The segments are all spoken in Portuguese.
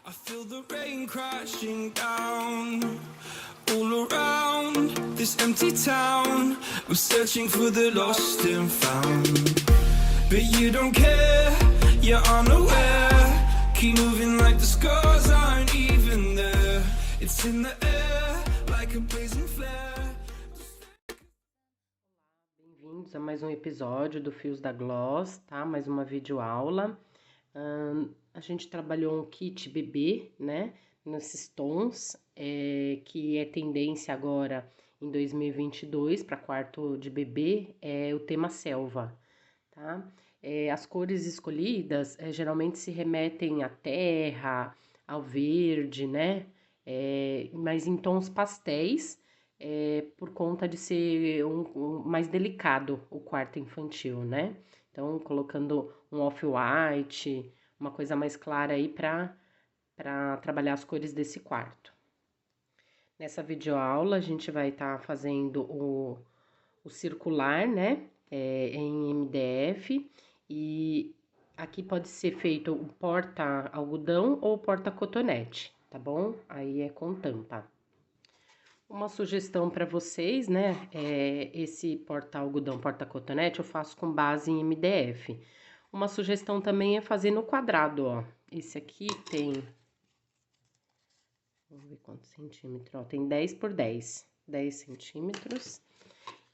I feel the rain crashing down all around this empty town. I'm searching for the lost and found, but you don't care, you're unaware. Keep moving like the scars aren't even there. It's in the air like a blazing flare. Bem-vindos a mais um episódio do Fios da Gloss, tá? Mais uma videoaula. A gente trabalhou um kit bebê, né? Nesses tons, que é tendência agora em 2022 para quarto de bebê, é o tema selva, tá? As cores escolhidas geralmente se remetem à terra, ao verde, né? Mas em tons pastéis, por conta de ser mais delicado o quarto infantil, né? Então, colocando um off-white, uma coisa mais clara aí para trabalhar as cores desse quarto. Nessa videoaula, a gente vai estar fazendo o circular, né? Em MDF, e aqui pode ser feito o porta-algodão ou porta-cotonete, tá bom? Aí é com tampa. Uma sugestão para vocês, né? Esse porta-algodão, porta-cotonete eu faço com base em MDF. Uma sugestão também é fazer no quadrado, ó. Esse aqui tem... Vamos ver quantos centímetros, ó. Tem 10 por 10 centímetros.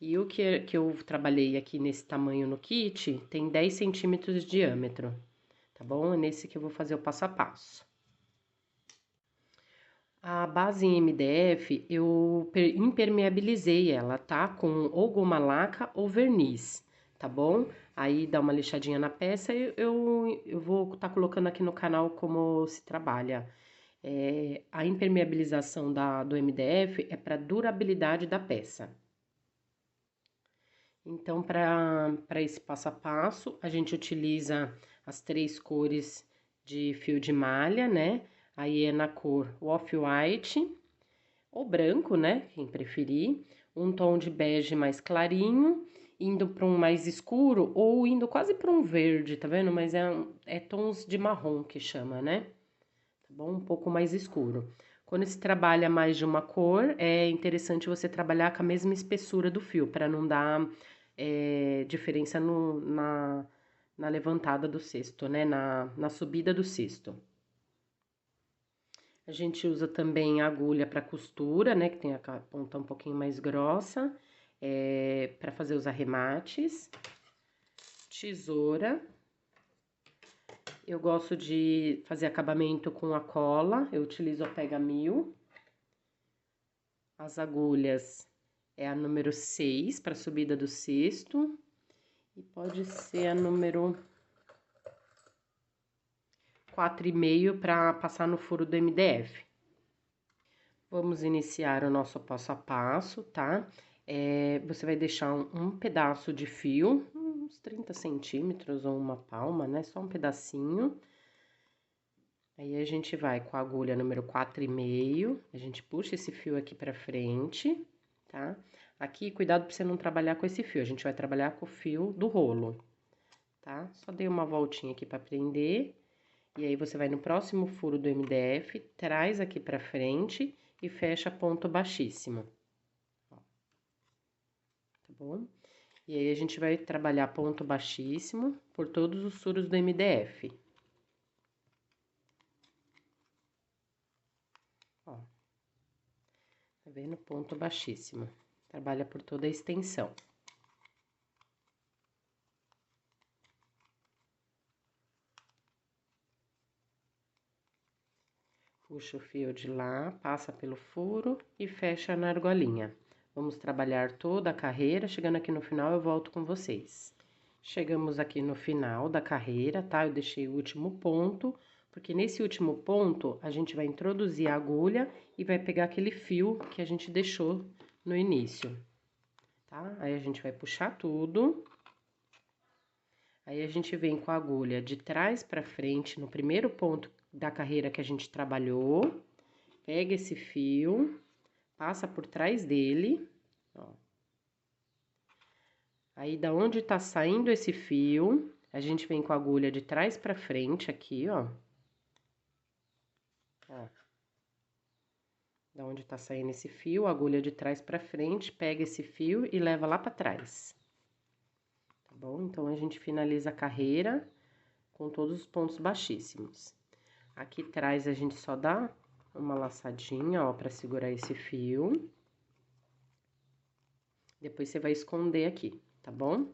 E o que eu trabalhei aqui nesse tamanho no kit tem 10 centímetros de diâmetro, tá bom? É nesse que eu vou fazer o passo a passo. A base em MDF, eu impermeabilizei ela, tá? Com ou goma laca ou verniz, tá bom? Aí dá uma lixadinha na peça e eu vou estar colocando aqui no canal como se trabalha. A impermeabilização do MDF é para durabilidade da peça. Então, para esse passo a passo, a gente utiliza as 3 cores de fio de malha, né? Aí é na cor off-white ou branco, né? Quem preferir. Um tom de bege mais clarinho, indo para um mais escuro ou indo quase para um verde, tá vendo? Mas é tons de marrom que chama, né? Tá bom? Um pouco mais escuro. Quando se trabalha mais de uma cor, é interessante você trabalhar com a mesma espessura do fio, para não dar diferença na levantada do cesto, né? Na subida do cesto. A gente usa também a agulha para costura, né? Que tem a ponta um pouquinho mais grossa, para fazer os arremates. Tesoura. Eu gosto de fazer acabamento com a cola, eu utilizo a Pega 1000. As agulhas é a número 6 para subida do cesto e pode ser a número 4,5 para passar no furo do MDF. Vamos iniciar o nosso passo a passo, tá? Você vai deixar um pedaço de fio, uns 30 centímetros ou uma palma, né? Só um pedacinho. Aí, a gente vai com a agulha número 4,5, a gente puxa esse fio aqui pra frente, tá? Aqui, cuidado pra você não trabalhar com esse fio, a gente vai trabalhar com o fio do rolo, tá? Só dei uma voltinha aqui pra prender, e aí você vai no próximo furo do MDF, traz aqui pra frente e fecha ponto baixíssimo. Ó. Tá bom? E aí, a gente vai trabalhar ponto baixíssimo por todos os furos do MDF. Ó, tá vendo? Ponto baixíssimo. Trabalha por toda a extensão. Puxa o fio de lá, passa pelo furo e fecha na argolinha. Vamos trabalhar toda a carreira, chegando aqui no final eu volto com vocês. Chegamos aqui no final da carreira, tá? Eu deixei o último ponto, porque nesse último ponto a gente vai introduzir a agulha e vai pegar aquele fio que a gente deixou no início, tá? Aí a gente vai puxar tudo. Aí a gente vem com a agulha de trás pra frente no primeiro ponto da carreira que a gente trabalhou. Pega esse fio, passa por trás dele, ó. Aí, da onde tá saindo esse fio, a gente vem com a agulha de trás pra frente aqui, ó. Ó. Da onde tá saindo esse fio, a agulha de trás pra frente, pega esse fio e leva lá pra trás. Tá bom? Então, a gente finaliza a carreira com todos os pontos baixíssimos. Aqui atrás, a gente só dá uma laçadinha, ó, pra segurar esse fio. Depois, você vai esconder aqui, tá bom?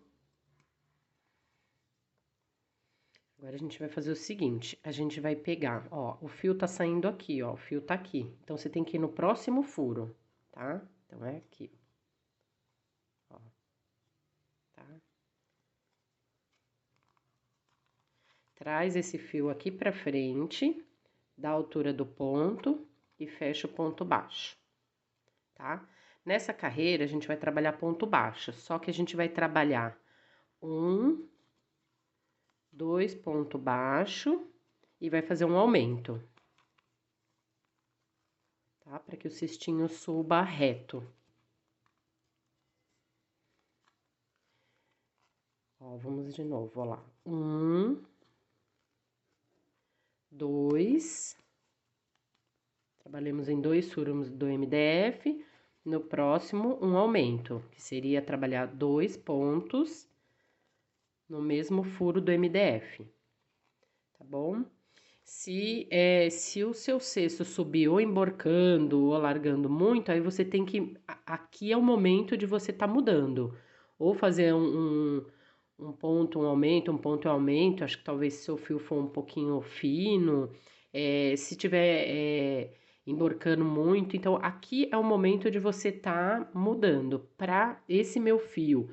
Agora, a gente vai fazer o seguinte, a gente vai pegar, ó, o fio tá saindo aqui, ó, o fio tá aqui. Então, você tem que ir no próximo furo, tá? Então, é aqui, ó, tá? Traz esse fio aqui pra frente, da altura do ponto e fecha o ponto baixo, tá? Nessa carreira, a gente vai trabalhar ponto baixo, só que a gente vai trabalhar 1, 2 ponto baixo e vai fazer um aumento, tá? Para que o cestinho suba reto. Ó, vamos de novo, ó lá. 1, 2, trabalhamos em 2 furos do MDF. No próximo, um aumento, que seria trabalhar 2 pontos no mesmo furo do MDF, tá bom? Se o seu cesto subir ou emborcando ou alargando muito, aí você tem que... Aqui é o momento de você tá mudando. Ou fazer um ponto, um aumento, um ponto, um aumento. Acho que talvez se seu fio for um pouquinho fino. Se tiver emborcando muito. Então, aqui é o momento de você tá mudando. Para esse meu fio,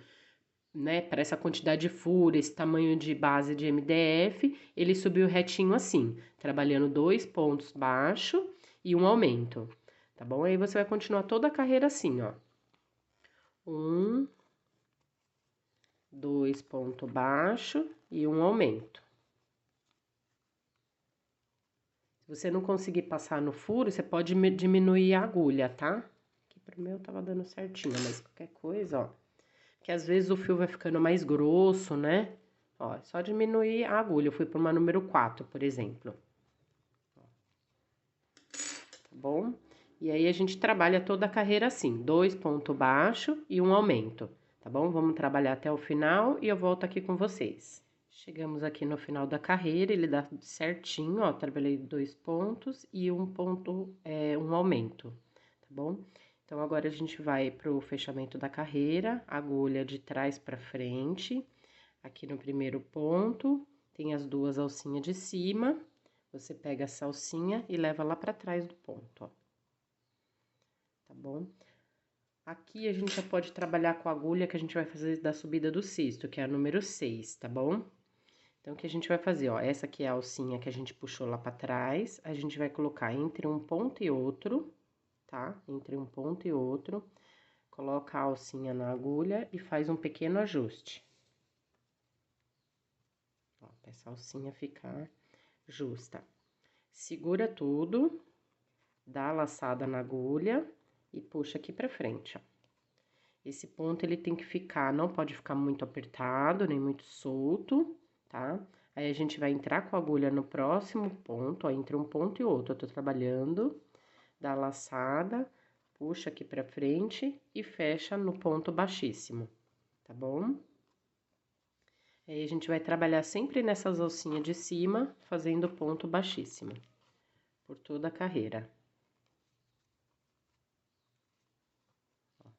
né, para essa quantidade de furo, esse tamanho de base de MDF, ele subiu retinho assim, trabalhando 2 pontos baixo e um aumento, tá bom? Aí você vai continuar toda a carreira assim, ó. 1, 2 ponto baixo e um aumento. Se você não conseguir passar no furo, você pode diminuir a agulha, tá? Aqui pro meu tava dando certinho, mas qualquer coisa, ó. Que às vezes o fio vai ficando mais grosso, né? Ó, é só diminuir a agulha. Eu fui para uma número 4, por exemplo. Tá bom? E aí, a gente trabalha toda a carreira assim, 2 ponto baixo e um aumento, tá bom? Vamos trabalhar até o final e eu volto aqui com vocês. Chegamos aqui no final da carreira, ele dá certinho, ó, trabalhei 2 pontos e um ponto, um aumento, tá bom? Então, agora a gente vai pro fechamento da carreira, agulha de trás pra frente. Aqui no primeiro ponto, tem as 2 alcinhas de cima. Você pega essa alcinha e leva lá pra trás do ponto, ó. Tá bom? Aqui a gente já pode trabalhar com a agulha que a gente vai fazer da subida do cesto, que é a número 6, tá bom? Então, o que a gente vai fazer, ó, essa aqui é a alcinha que a gente puxou lá pra trás, a gente vai colocar entre um ponto e outro, tá? Entre um ponto e outro, coloca a alcinha na agulha e faz um pequeno ajuste. Ó, pra essa alcinha ficar justa. Segura tudo, dá a laçada na agulha e puxa aqui pra frente, ó. Esse ponto, ele tem que ficar, não pode ficar muito apertado, nem muito solto, tá? Aí, a gente vai entrar com a agulha no próximo ponto, ó, entre um ponto e outro. Eu tô trabalhando, dá a laçada, puxa aqui pra frente e fecha no ponto baixíssimo, tá bom? Aí, a gente vai trabalhar sempre nessas alcinhas de cima, fazendo ponto baixíssimo, por toda a carreira. Tá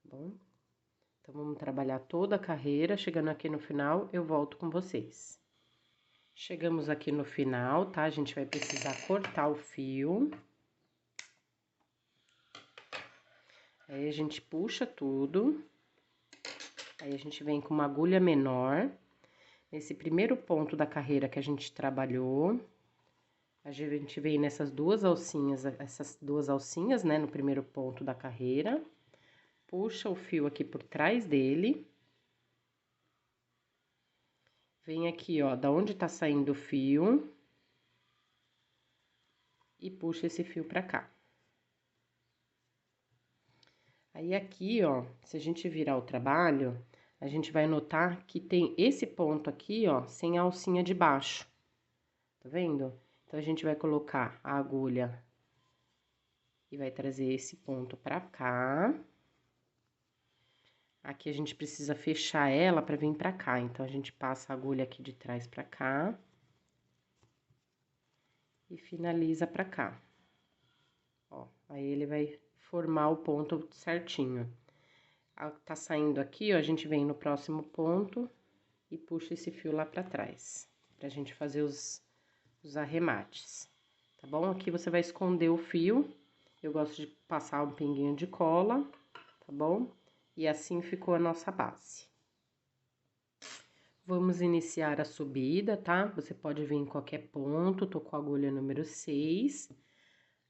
bom? Então, vamos trabalhar toda a carreira. Chegando aqui no final, eu volto com vocês. Chegamos aqui no final, tá? A gente vai precisar cortar o fio. Aí, a gente puxa tudo. Aí, a gente vem com uma agulha menor. Nesse primeiro ponto da carreira que a gente trabalhou, a gente vem nessas 2 alcinhas, essas 2 alcinhas, né? No primeiro ponto da carreira. Puxa o fio aqui por trás dele. Vem aqui, ó, da onde tá saindo o fio. E puxa esse fio pra cá. Aí, aqui, ó, se a gente virar o trabalho, a gente vai notar que tem esse ponto aqui, ó, sem a alcinha de baixo. Tá vendo? Então, a gente vai colocar a agulha e vai trazer esse ponto pra cá. Aqui a gente precisa fechar ela pra vir pra cá, então, a gente passa a agulha aqui de trás pra cá. E finaliza pra cá. Ó, aí ele vai formar o ponto certinho. Tá saindo aqui, ó, a gente vem no próximo ponto e puxa esse fio lá pra trás, pra gente fazer os arremates, tá bom? Aqui você vai esconder o fio, eu gosto de passar um pinguinho de cola, tá bom? E assim ficou a nossa base. Vamos iniciar a subida, tá? Você pode vir em qualquer ponto, tô com a agulha número 6.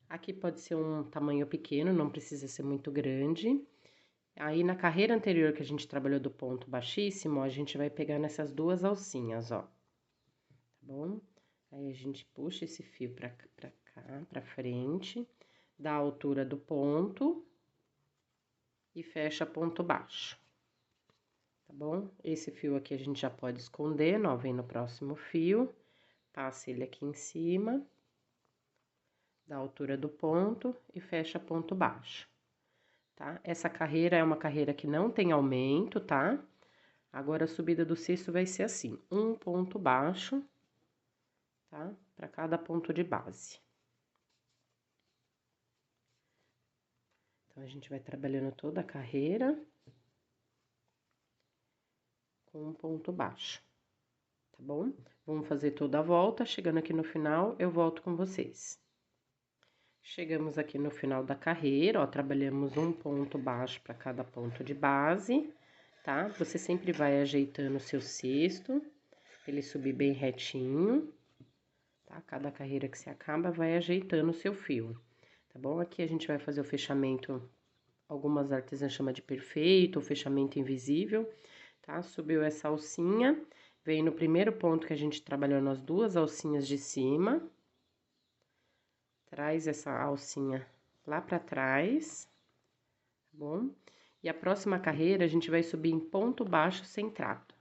Aqui pode ser um tamanho pequeno, não precisa ser muito grande. Aí, na carreira anterior que a gente trabalhou do ponto baixíssimo, a gente vai pegar nessas duas alcinhas, ó. Tá bom? Aí, a gente puxa esse fio pra cá, pra frente, dá a altura do ponto e fecha ponto baixo. Tá bom? Esse fio aqui a gente já pode esconder, ó, vem no próximo fio, passa ele aqui em cima, dá a altura do ponto e fecha ponto baixo. Tá? Essa carreira é uma carreira que não tem aumento, tá? Agora, a subida do cesto vai ser assim, um ponto baixo, tá? Para cada ponto de base. Então, a gente vai trabalhando toda a carreira com um ponto baixo, tá bom? Vamos fazer toda a volta, chegando aqui no final, eu volto com vocês. Chegamos aqui no final da carreira, ó, trabalhamos um ponto baixo para cada ponto de base, tá? Você sempre vai ajeitando o seu cesto, pra ele subir bem retinho, tá? Cada carreira que você acaba, vai ajeitando o seu fio, tá bom? Aqui a gente vai fazer o fechamento, algumas artesãs chamam de perfeito, ou fechamento invisível, tá? Subiu essa alcinha, vem no primeiro ponto que a gente trabalhou nas duas alcinhas de cima, traz essa alcinha lá pra trás, tá bom? E a próxima carreira, a gente vai subir em ponto baixo centrado.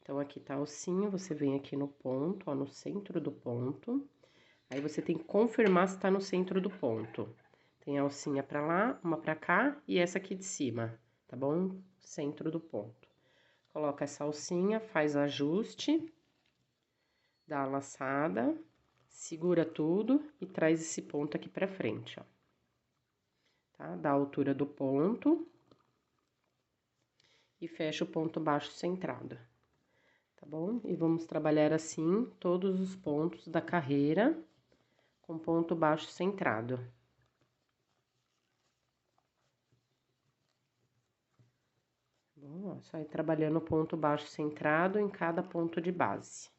Então, aqui tá a alcinha, você vem aqui no ponto, ó, no centro do ponto. Aí, você tem que confirmar se tá no centro do ponto. Tem a alcinha pra lá, uma pra cá e essa aqui de cima, tá bom? Centro do ponto. Coloca essa alcinha, faz ajuste, dá a laçada, segura tudo e traz esse ponto aqui pra frente, ó. Tá? Dá a altura do ponto e fecha o ponto baixo centrado, tá bom? E vamos trabalhar assim todos os pontos da carreira com ponto baixo centrado. Bom, ó, só ir trabalhando o ponto baixo centrado em cada ponto de base.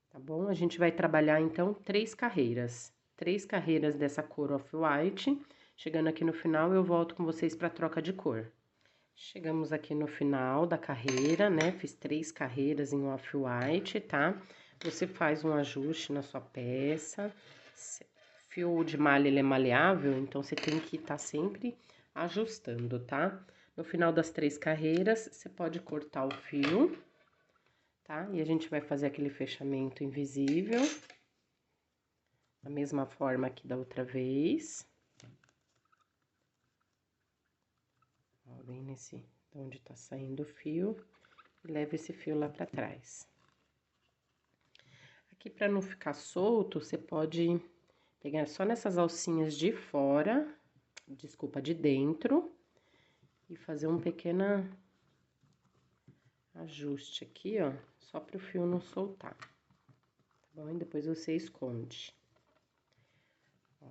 Tá bom? A gente vai trabalhar, então, 3 carreiras. 3 carreiras dessa cor off-white. Chegando aqui no final, eu volto com vocês para troca de cor. Chegamos aqui no final da carreira, né? Fiz 3 carreiras em off-white, tá? Você faz um ajuste na sua peça. Fio de malha, ele é maleável, então você tem que estar sempre ajustando, tá? No final das 3 carreiras, você pode cortar o fio, tá? E a gente vai fazer aquele fechamento invisível, da mesma forma que da outra vez. Ó, bem nesse, onde tá saindo o fio, e leva esse fio lá pra trás. Aqui, pra não ficar solto, você pode pegar só nessas alcinhas de fora, desculpa, de dentro, e fazer um pequeno ajuste aqui, ó, só para o fio não soltar, tá bom? E depois você esconde. Ó,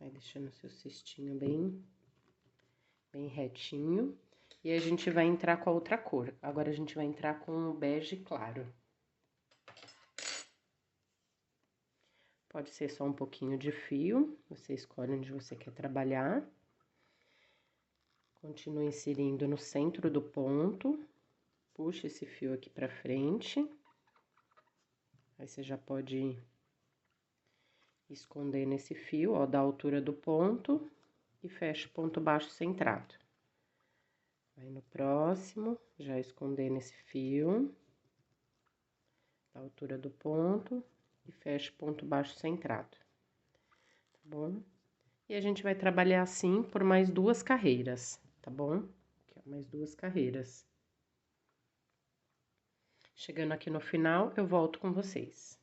vai deixando o seu cestinho bem retinho. E a gente vai entrar com a outra cor. Agora, a gente vai entrar com o bege claro. Pode ser só um pouquinho de fio, você escolhe onde você quer trabalhar. Continua inserindo no centro do ponto. Puxa esse fio aqui pra frente. Aí, você já pode ir escondendo esse fio, ó, da altura do ponto e fecha o ponto baixo centrado. Aí, no próximo, já escondendo esse fio, da altura do ponto e fecha o ponto baixo centrado, tá bom? E a gente vai trabalhar assim por mais 2 carreiras, tá bom? Aqui, ó, mais 2 carreiras. Chegando aqui no final, eu volto com vocês.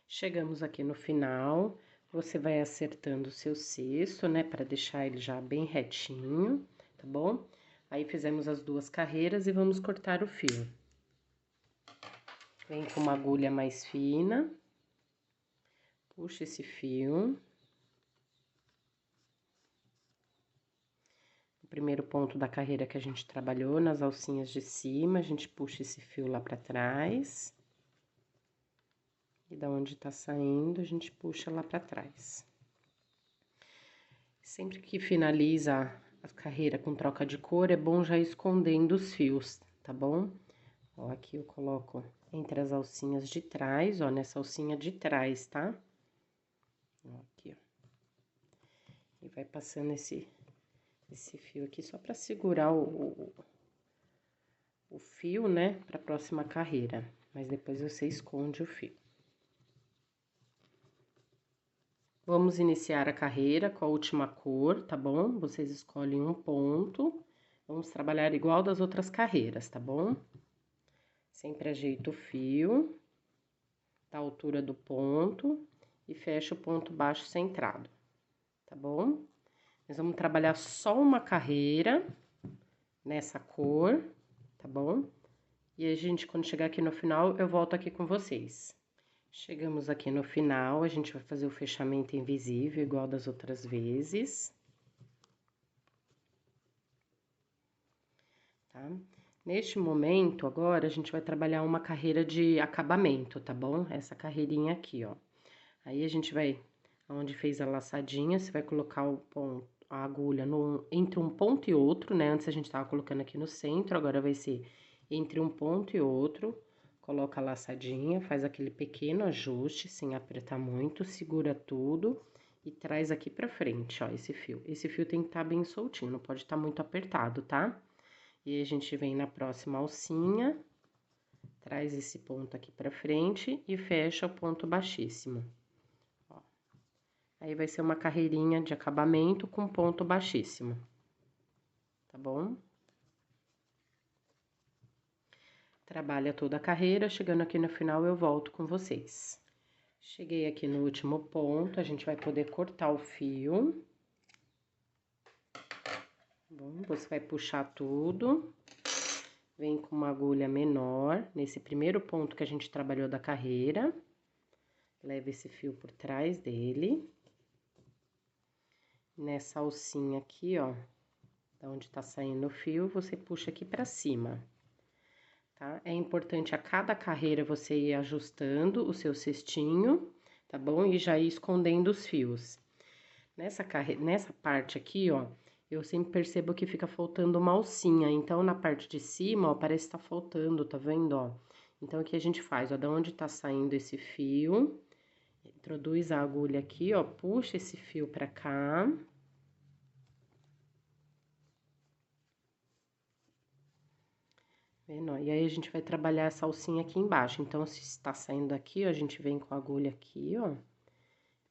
Chegamos aqui no final, você vai acertando o seu cesto, né, para deixar ele já bem retinho, tá bom? Aí, fizemos as 2 carreiras e vamos cortar o fio. Vem com uma agulha mais fina, puxa esse fio. O primeiro ponto da carreira que a gente trabalhou, nas alcinhas de cima, a gente puxa esse fio lá pra trás. E da onde tá saindo, a gente puxa lá pra trás. Sempre que finaliza a carreira com troca de cor, é bom já ir escondendo os fios, tá bom? Ó, aqui eu coloco entre as alcinhas de trás, ó, nessa alcinha de trás, tá? Ó, aqui, ó. E vai passando esse fio aqui só pra segurar o fio, né, pra próxima carreira. Mas depois você esconde o fio. Vamos iniciar a carreira com a última cor, tá bom? Vocês escolhem um ponto. Vamos trabalhar igual das outras carreiras, tá bom? Sempre ajeita o fio, da altura do ponto, e fecha o ponto baixo centrado, tá bom? Nós vamos trabalhar só uma carreira nessa cor, tá bom? E a gente, quando chegar aqui no final, eu volto aqui com vocês. Chegamos aqui no final, a gente vai fazer o fechamento invisível, igual das outras vezes. Tá? Neste momento, agora, a gente vai trabalhar uma carreira de acabamento, tá bom? Essa carreirinha aqui, ó. Aí, a gente vai, onde fez a laçadinha, você vai colocar o ponto, a agulha entre um ponto e outro, né? Antes a gente tava colocando aqui no centro, agora vai ser entre um ponto e outro. Coloca a laçadinha, faz aquele pequeno ajuste, sem apertar muito, segura tudo e traz aqui pra frente, ó, esse fio. Esse fio tem que estar bem soltinho, não pode estar muito apertado, tá? E a gente vem na próxima alcinha, traz esse ponto aqui pra frente e fecha o ponto baixíssimo. Ó. Aí, vai ser uma carreirinha de acabamento com ponto baixíssimo, tá bom? Trabalha toda a carreira, chegando aqui no final eu volto com vocês. Cheguei aqui no último ponto, a gente vai poder cortar o fio. Bom, você vai puxar tudo. Vem com uma agulha menor, nesse primeiro ponto que a gente trabalhou da carreira. Leva esse fio por trás dele. Nessa alcinha aqui, ó, da onde tá saindo o fio, você puxa aqui pra cima. Tá? É importante a cada carreira você ir ajustando o seu cestinho, tá bom? E já ir escondendo os fios. Nessa parte aqui, ó, eu sempre percebo que fica faltando uma alcinha. Então, na parte de cima, ó, parece que tá faltando, tá vendo, ó? Então, o que a gente faz, ó, da onde tá saindo esse fio, introduz a agulha aqui, ó, puxa esse fio pra cá. Vendo, ó? E aí, a gente vai trabalhar essa alcinha aqui embaixo. Então, se está saindo aqui, ó, a gente vem com a agulha aqui, ó,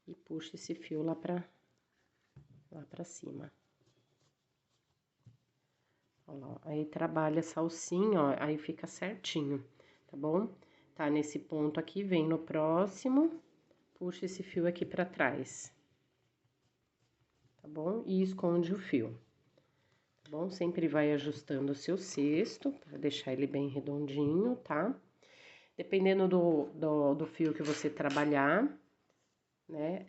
e puxa esse fio lá pra cima. Ó lá, ó. Aí, trabalha essa alcinha, ó, aí fica certinho, tá bom? Tá nesse ponto aqui, vem no próximo, puxa esse fio aqui pra trás, tá bom? E esconde o fio. Bom, sempre vai ajustando o seu cesto, para deixar ele bem redondinho, tá? Dependendo do fio que você trabalhar, né?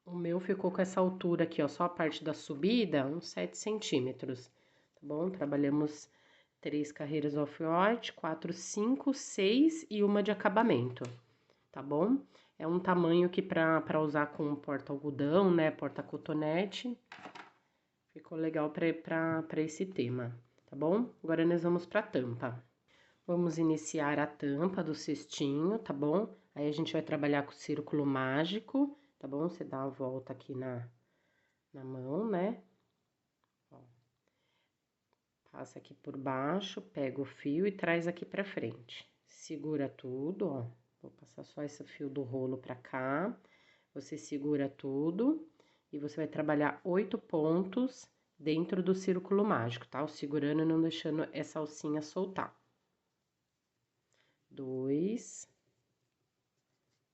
O meu ficou com essa altura aqui, ó, só a parte da subida, uns 7 centímetros, tá bom? Trabalhamos 3 carreiras off-white, 4, 5, 6 e uma de acabamento, tá bom? É um tamanho que pra usar com porta-algodão, né? Porta-cotonete. Ficou legal pra esse tema, tá bom? Agora, nós vamos pra tampa. Vamos iniciar a tampa do cestinho, tá bom? Aí, a gente vai trabalhar com o círculo mágico, tá bom? Você dá a volta aqui na mão, né? Ó. Passa aqui por baixo, pega o fio e traz aqui pra frente. Segura tudo, ó. Vou passar só esse fio do rolo pra cá. Você segura tudo e você vai trabalhar 8 pontos dentro do círculo mágico, tá? Segurando e não deixando essa alcinha soltar. 2,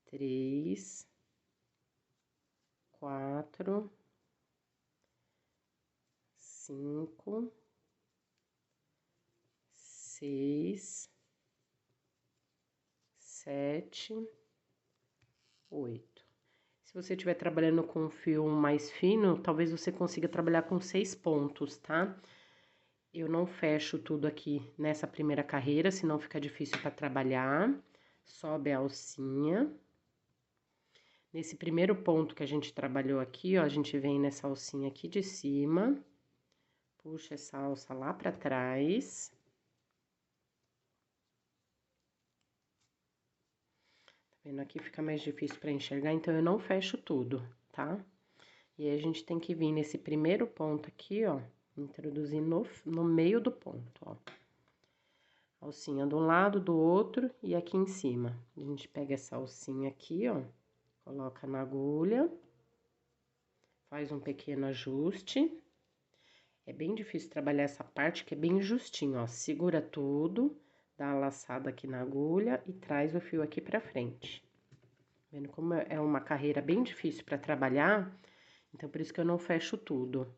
3, 4, 5, 6, 7, 8. Se você estiver trabalhando com um fio mais fino, talvez você consiga trabalhar com 6 pontos, tá? Eu não fecho tudo aqui nessa primeira carreira, senão fica difícil para trabalhar. Sobe a alcinha. Nesse primeiro ponto que a gente trabalhou aqui, ó, a gente vem nessa alcinha aqui de cima. Puxa essa alça lá pra trás. Tá vendo? Aqui fica mais difícil pra enxergar, então eu não fecho tudo, tá? E aí, a gente tem que vir nesse primeiro ponto aqui, ó, introduzir no meio do ponto, ó. Alcinha de um lado, do outro e aqui em cima. A gente pega essa alcinha aqui, ó, coloca na agulha, faz um pequeno ajuste. É bem difícil trabalhar essa parte, que é bem justinho, ó. Segura tudo, dá uma laçada aqui na agulha e traz o fio aqui pra frente. Vendo como é uma carreira bem difícil pra trabalhar, então por isso que eu não fecho tudo,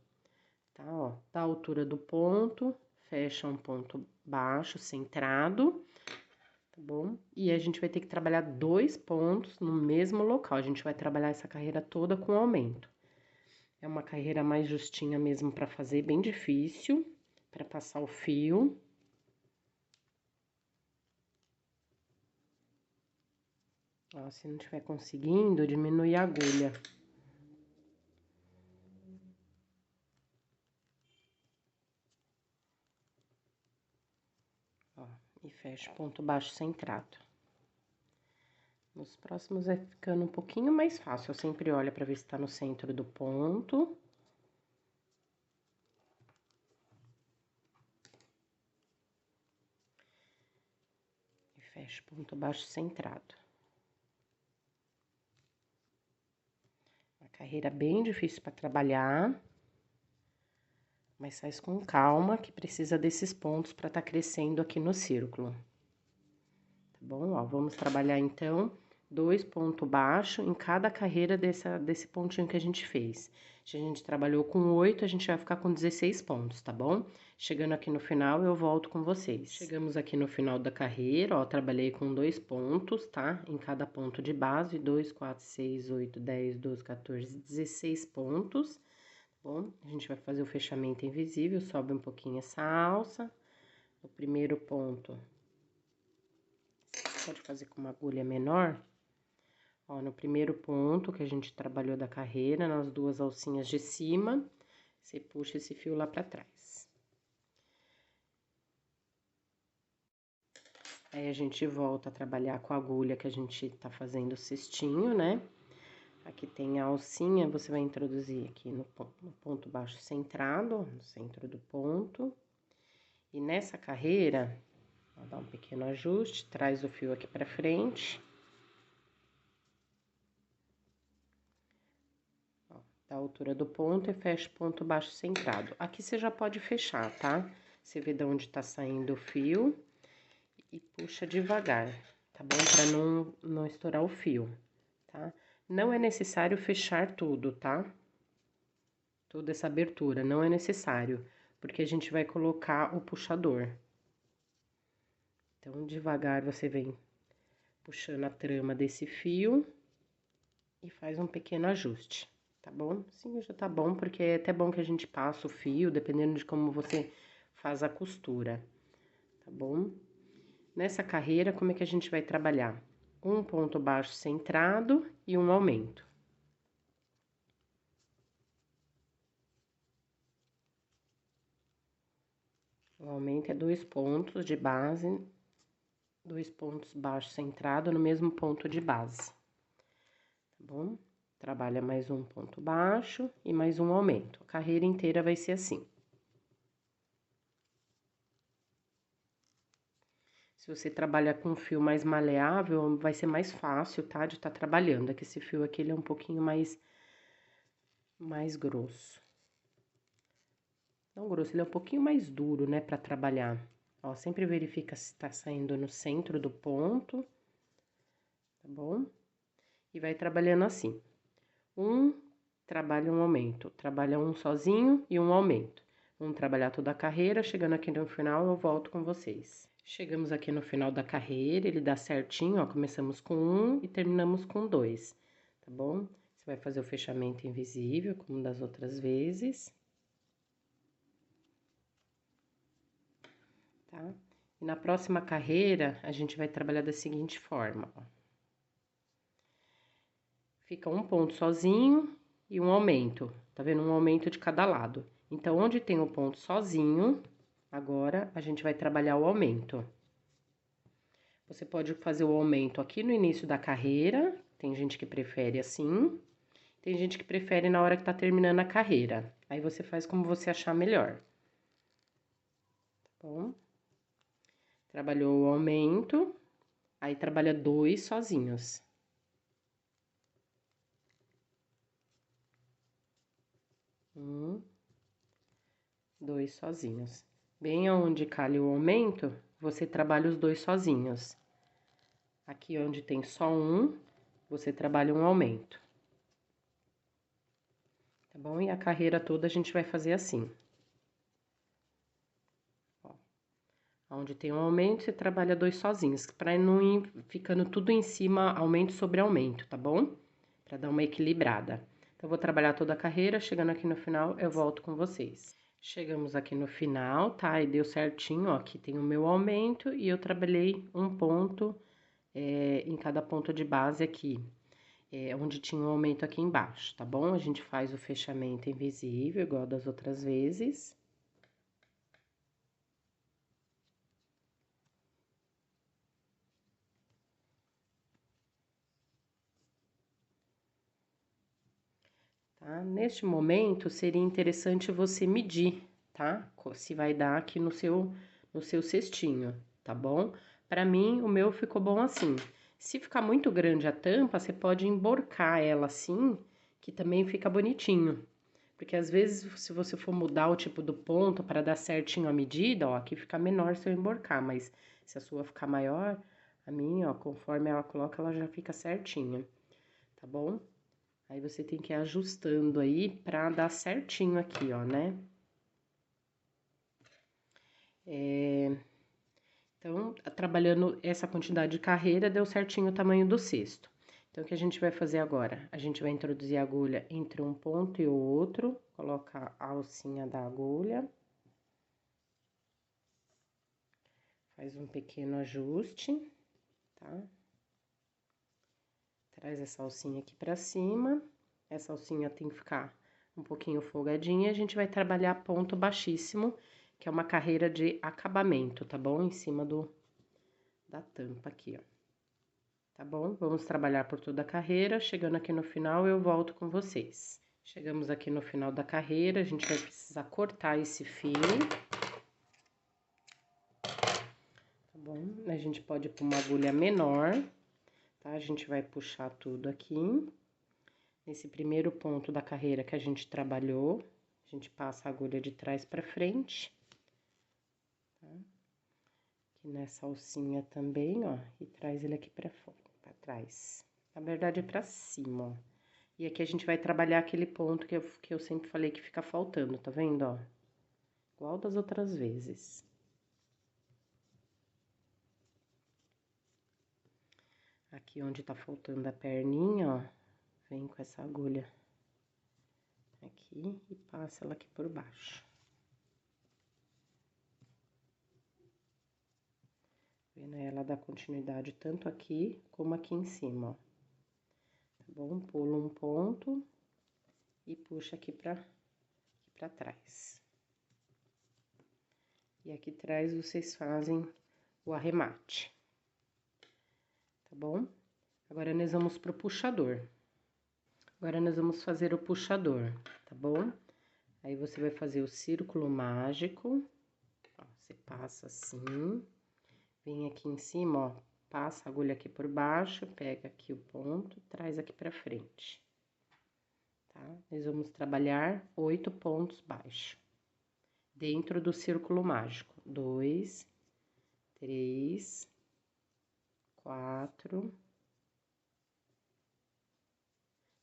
tá? Ó, da altura do ponto, fecha um ponto baixo, centrado, tá bom? E a gente vai ter que trabalhar 2 pontos no mesmo local, a gente vai trabalhar essa carreira toda com aumento. É uma carreira mais justinha mesmo pra fazer, bem difícil, pra passar o fio. Ó, se não estiver conseguindo, diminui a agulha. Ó, e fecha o ponto baixo centrado. Nos próximos vai ficando um pouquinho mais fácil, eu sempre olho pra ver se tá no centro do ponto. E fecha o ponto baixo centrado. Uma carreira bem difícil pra trabalhar, mas faz com calma, que precisa desses pontos pra tá crescendo aqui no círculo. Tá bom? Ó, vamos trabalhar então 2 pontos baixos em cada carreira desse pontinho que a gente fez. Se a gente trabalhou com 8, a gente vai ficar com 16 pontos, tá bom? Chegando aqui no final, eu volto com vocês. Chegamos aqui no final da carreira, ó, trabalhei com 2 pontos, tá? Em cada ponto de base, 2, 4, 6, 8, 10, 12, 14, 16 pontos, tá bom? A gente vai fazer o fechamento invisível, sobe um pouquinho essa alça. No primeiro ponto, pode fazer com uma agulha menor. Ó, no primeiro ponto que a gente trabalhou da carreira, nas 2 alcinhas de cima, você puxa esse fio lá pra trás. Aí, a gente volta a trabalhar com a agulha que a gente tá fazendo o cestinho, né? Aqui tem a alcinha, você vai introduzir aqui no ponto baixo centrado, no centro do ponto. E nessa carreira, ó, dá um pequeno ajuste, traz o fio aqui pra frente. Da altura do ponto e fecha o ponto baixo centrado. Aqui você já pode fechar, tá? Você vê de onde tá saindo o fio e puxa devagar, tá bom? Pra não estourar o fio, tá? Não é necessário fechar tudo, tá? Toda essa abertura, não é necessário, porque a gente vai colocar o puxador. Então, devagar você vem puxando a trama desse fio e faz um pequeno ajuste. Tá bom? Sim, já tá bom, porque é até bom que a gente passa o fio, dependendo de como você faz a costura, tá bom? Nessa carreira, como é que a gente vai trabalhar? Um ponto baixo centrado e um aumento. O aumento é 2 pontos de base 2 pontos baixos centrados no mesmo ponto de base, tá bom? Trabalha mais um ponto baixo e mais um aumento. A carreira inteira vai ser assim. Se você trabalha com fio mais maleável, vai ser mais fácil, tá? De estar trabalhando. É que esse fio aqui, ele é um pouquinho mais grosso. Não grosso, ele é um pouquinho mais duro, né, pra trabalhar. Ó, sempre verifica se tá saindo no centro do ponto, tá bom? E vai trabalhando assim. Trabalha um aumento, trabalha um sozinho e um aumento. Vamos trabalhar toda a carreira, chegando aqui no final eu volto com vocês. Chegamos aqui no final da carreira, ele dá certinho, ó, começamos com 1 e terminamos com 2, tá bom? Você vai fazer o fechamento invisível, como das outras vezes. Tá? E na próxima carreira, a gente vai trabalhar da seguinte forma, ó. Fica um ponto sozinho e um aumento, tá vendo? Um aumento de cada lado. Então, onde tem o ponto sozinho, agora a gente vai trabalhar o aumento. Você pode fazer o aumento aqui no início da carreira, tem gente que prefere assim, tem gente que prefere na hora que tá terminando a carreira. Aí você faz como você achar melhor. Tá bom? Trabalhou o aumento, aí trabalha 2 sozinhos. Um, 2 sozinhos. Bem aonde calha o aumento, você trabalha os 2 sozinhos. Aqui onde tem só um, você trabalha um aumento. Tá bom? E a carreira toda a gente vai fazer assim. Ó, onde tem um aumento, você trabalha 2 sozinhos, pra não ir ficando tudo em cima, aumento sobre aumento, tá bom? Pra dar uma equilibrada. Então, eu vou trabalhar toda a carreira, chegando aqui no final, eu volto com vocês. Chegamos aqui no final, tá? E deu certinho, ó, aqui tem o meu aumento e eu trabalhei um ponto em cada ponto de base aqui, onde tinha um aumento aqui embaixo, tá bom? A gente faz o fechamento invisível, igual das outras vezes. Tá? Neste momento, seria interessante você medir, tá? Se vai dar aqui no seu cestinho, tá bom? Pra mim, o meu ficou bom assim. Se ficar muito grande a tampa, você pode emborcar ela assim, que também fica bonitinho. Porque às vezes, se você for mudar o tipo do ponto para dar certinho a medida, ó, aqui fica menor se eu emborcar, mas se a sua ficar maior, a minha, ó, conforme ela coloca, ela já fica certinha, tá bom? Aí você tem que ir ajustando aí pra dar certinho aqui, ó, né? Então, trabalhando essa quantidade de carreira, deu certinho o tamanho do cesto. Então, o que a gente vai fazer agora? A gente vai introduzir a agulha entre um ponto e o outro, colocar a alcinha da agulha. Faz um pequeno ajuste, tá? Traz essa alcinha aqui pra cima. Essa alcinha tem que ficar um pouquinho folgadinha. A gente vai trabalhar ponto baixíssimo, que é uma carreira de acabamento, tá bom? Em cima da tampa aqui, ó. Tá bom? Vamos trabalhar por toda a carreira. Chegando aqui no final, eu volto com vocês. Chegamos aqui no final da carreira, a gente vai precisar cortar esse fio. Tá bom? A gente pode pôr uma agulha menor, tá? A gente vai puxar tudo aqui. Nesse primeiro ponto da carreira que a gente trabalhou, a gente passa a agulha de trás pra frente, tá? Aqui nessa alcinha também, ó, e traz ele aqui pra fora, pra trás. Na verdade, é pra cima, ó. E aqui a gente vai trabalhar aquele ponto que eu sempre falei que fica faltando, tá vendo, ó? Igual das outras vezes. Aqui onde tá faltando a perninha, ó, vem com essa agulha aqui e passa ela aqui por baixo. Vendo? Ela dá continuidade tanto aqui como aqui em cima, ó. Tá bom? Pula um ponto e puxa aqui pra trás. E aqui atrás vocês fazem o arremate. tá bom? Agora, nós vamos pro puxador. Agora, nós vamos fazer o puxador, tá bom? Aí, você vai fazer o círculo mágico, ó, você passa assim, vem aqui em cima, ó, passa a agulha aqui por baixo, pega aqui o ponto, traz aqui pra frente, tá? Nós vamos trabalhar 8 pontos baixos, dentro do círculo mágico. 2, 3, 4,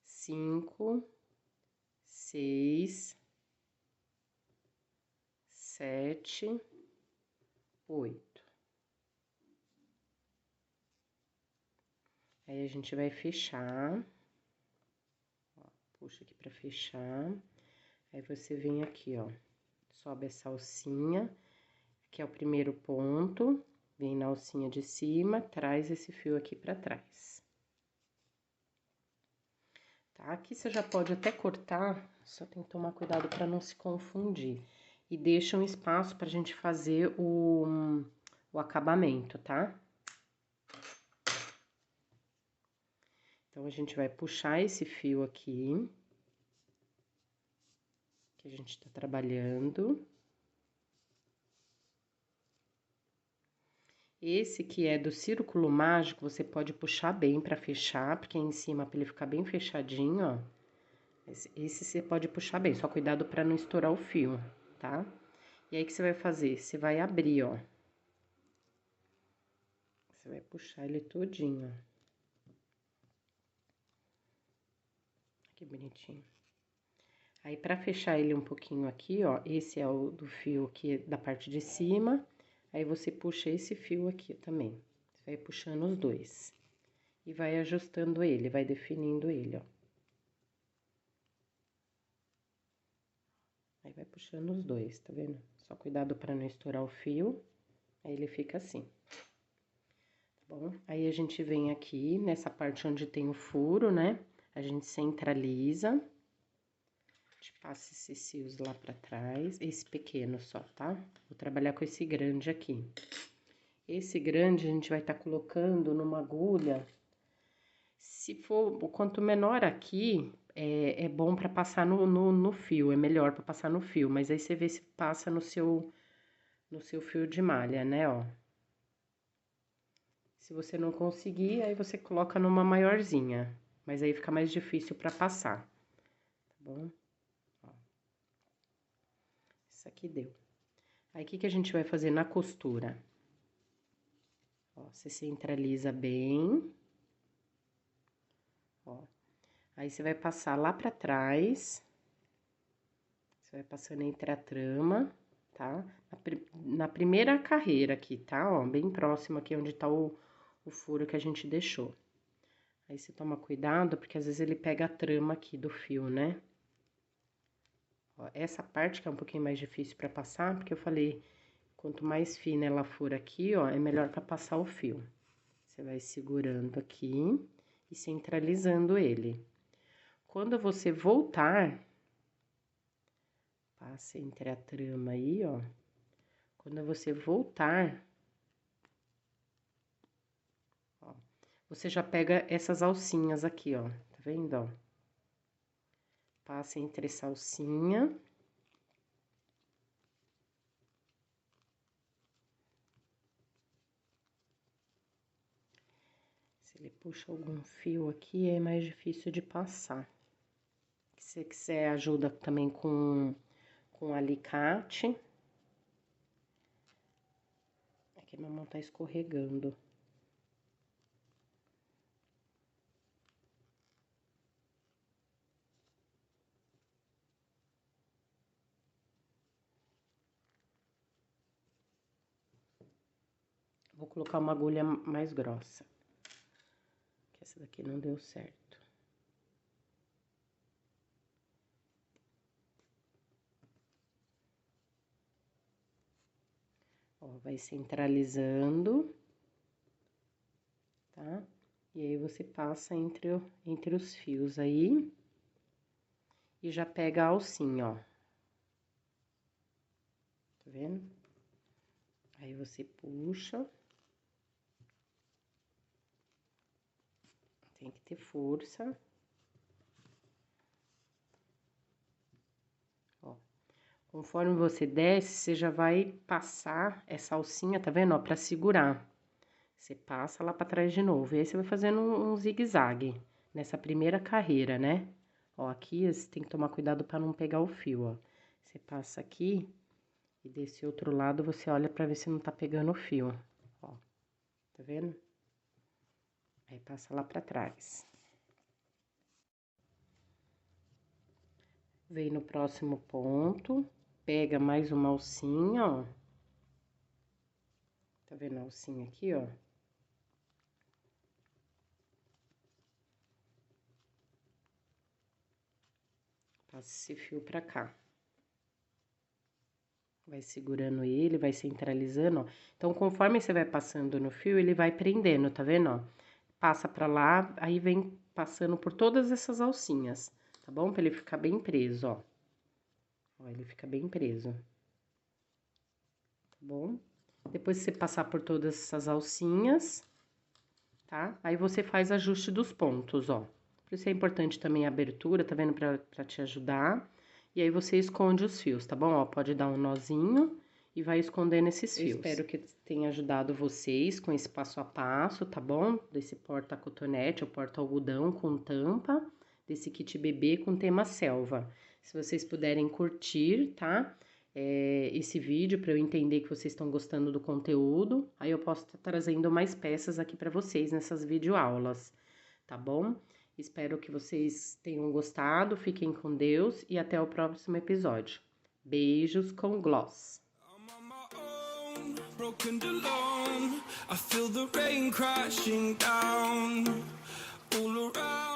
5, 6, 7, 8. Aí, a gente vai fechar, ó, puxa aqui pra fechar. Aí, você vem aqui, ó, sobe essa alcinha, que é o primeiro ponto, vem na alcinha de cima, traz esse fio aqui pra trás. Tá? Aqui você já pode até cortar, só tem que tomar cuidado pra não se confundir. E deixa um espaço pra gente fazer o acabamento, tá? Então, a gente vai puxar esse fio aqui, que a gente tá trabalhando. Esse que é do círculo mágico, você pode puxar bem pra fechar, porque em cima, pra ele ficar bem fechadinho, ó. Esse você pode puxar bem, só cuidado pra não estourar o fio, tá? E aí, o que você vai fazer? Você vai abrir, ó. Você vai puxar ele todinho, ó. Que bonitinho. Aí, pra fechar ele um pouquinho aqui, ó, esse é o do fio aqui da parte de cima. Aí, você puxa esse fio aqui também. Você vai puxando os dois. E vai ajustando ele, vai definindo ele, ó. Aí, vai puxando os dois, tá vendo? Só cuidado pra não estourar o fio. Aí, ele fica assim. Tá bom? Aí, a gente vem aqui, nessa parte onde tem o furo, né? A gente centraliza. A gente passa esses fios lá pra trás. Esse pequeno só, tá? Vou trabalhar com esse grande aqui. Esse grande, a gente vai tá colocando numa agulha. Se for, quanto menor aqui, é bom pra passar no fio. É melhor pra passar no fio. Mas aí, você vê se passa no seu fio de malha, né, ó. Se você não conseguir, aí você coloca numa maiorzinha. Mas aí fica mais difícil pra passar, tá bom? Ó. Isso aqui deu. Aí, o que que a gente vai fazer na costura? Ó, você centraliza bem. Ó. Aí, você vai passar lá pra trás. Você vai passando entre a trama, tá? Na primeira carreira aqui, tá? Ó, bem próximo aqui onde tá o furo que a gente deixou. Aí, você toma cuidado, porque às vezes ele pega a trama aqui do fio, né? Ó, essa parte que é um pouquinho mais difícil pra passar, porque eu falei, quanto mais fina ela for aqui, ó, é melhor pra passar o fio. Você vai segurando aqui e centralizando ele. Quando você voltar, passa entre a trama aí, ó. Quando você voltar, ó, você já pega essas alcinhas aqui, ó, tá vendo, ó? Passa entre essa alcinha. Se ele puxa algum fio aqui, é mais difícil de passar. Se você quiser ajuda também com alicate. Aqui minha mão tá escorregando. Vou colocar uma agulha mais grossa. Que essa daqui não deu certo. Ó, vai centralizando, tá? E aí, você passa entre os fios aí. E já pega a alcinha, ó. Tá vendo? Aí, você puxa. Tem que ter força. Ó. Conforme você desce, você já vai passar essa alcinha, tá vendo? Ó, pra segurar. Você passa lá pra trás de novo. E aí, você vai fazendo um zigue-zague nessa primeira carreira, né? Ó, aqui você tem que tomar cuidado pra não pegar o fio, ó. Você passa aqui e desse outro lado você olha pra ver se não tá pegando o fio, ó. Tá vendo? Aí, passa lá pra trás. Vem no próximo ponto, pega mais uma alcinha, ó. Tá vendo a alcinha aqui, ó? Passa esse fio pra cá. Vai segurando ele, vai centralizando, ó. Então, conforme você vai passando no fio, ele vai prendendo, tá vendo, ó? Passa pra lá, aí vem passando por todas essas alcinhas, tá bom? Pra ele ficar bem preso, ó. Ó, ele fica bem preso. Tá bom? Depois que você passar por todas essas alcinhas, tá? Aí você faz ajuste dos pontos, ó. Por isso é importante também a abertura, tá vendo? Pra te ajudar. E aí, você esconde os fios, tá bom? Ó, pode dar um nozinho e vai escondendo esses fios. Eu espero que tenha ajudado vocês com esse passo a passo, tá bom? Desse porta-cotonete ou porta-algodão com tampa, desse kit bebê com tema selva. Se vocês puderem curtir, tá? Esse vídeo para eu entender que vocês estão gostando do conteúdo, aí eu posso estar trazendo mais peças aqui para vocês nessas videoaulas, tá bom? Espero que vocês tenham gostado, fiquem com Deus e até o próximo episódio. Beijos com gloss. I'm on my own, broken and alone. I feel the rain crashing down all around.